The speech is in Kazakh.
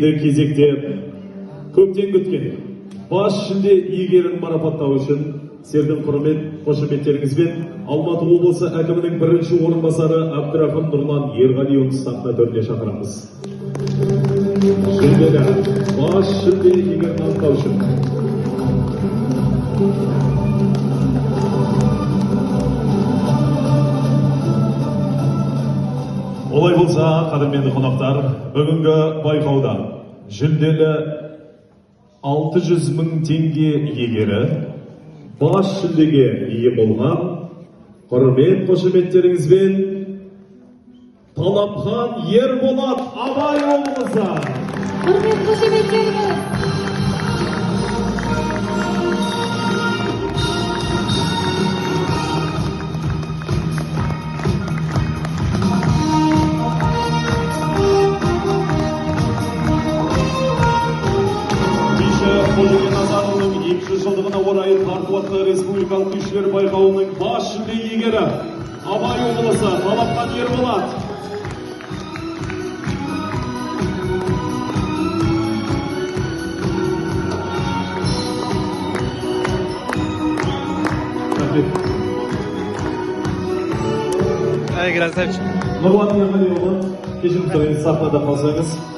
Енді кезекте көптен күткен бас жүлде иегерін марапаттау үшін сіздердің құрмет қошеметтеріңізбен Алматы облысы әкімінің бірінші орынбасары Абдрахым Нұрлан Ерғалиұлын сахна төріне шақырамыз. Жүлделі бас жүлде иегерін анықтау үшін олай болса, қадірменді қонақтар, бүгінгі байқауда жүлделі 600 мың теңге иегері, бас жүлдеге ие болған құрмет қошеметтеріңізбен Талапхан Ерболат Абайұлы. Құрмет қошеметтеріңіз. Қолжеген Назарұлының 200 жылдығына орай Тарқуатты республикалық күйшілер байқауының бас жүлде иегері Абай облысы Талапхан Ерболат. Красавчик. Нұрлан Ерғалиұлы, кешірім сұраймыз, сахнада қалсаңыз.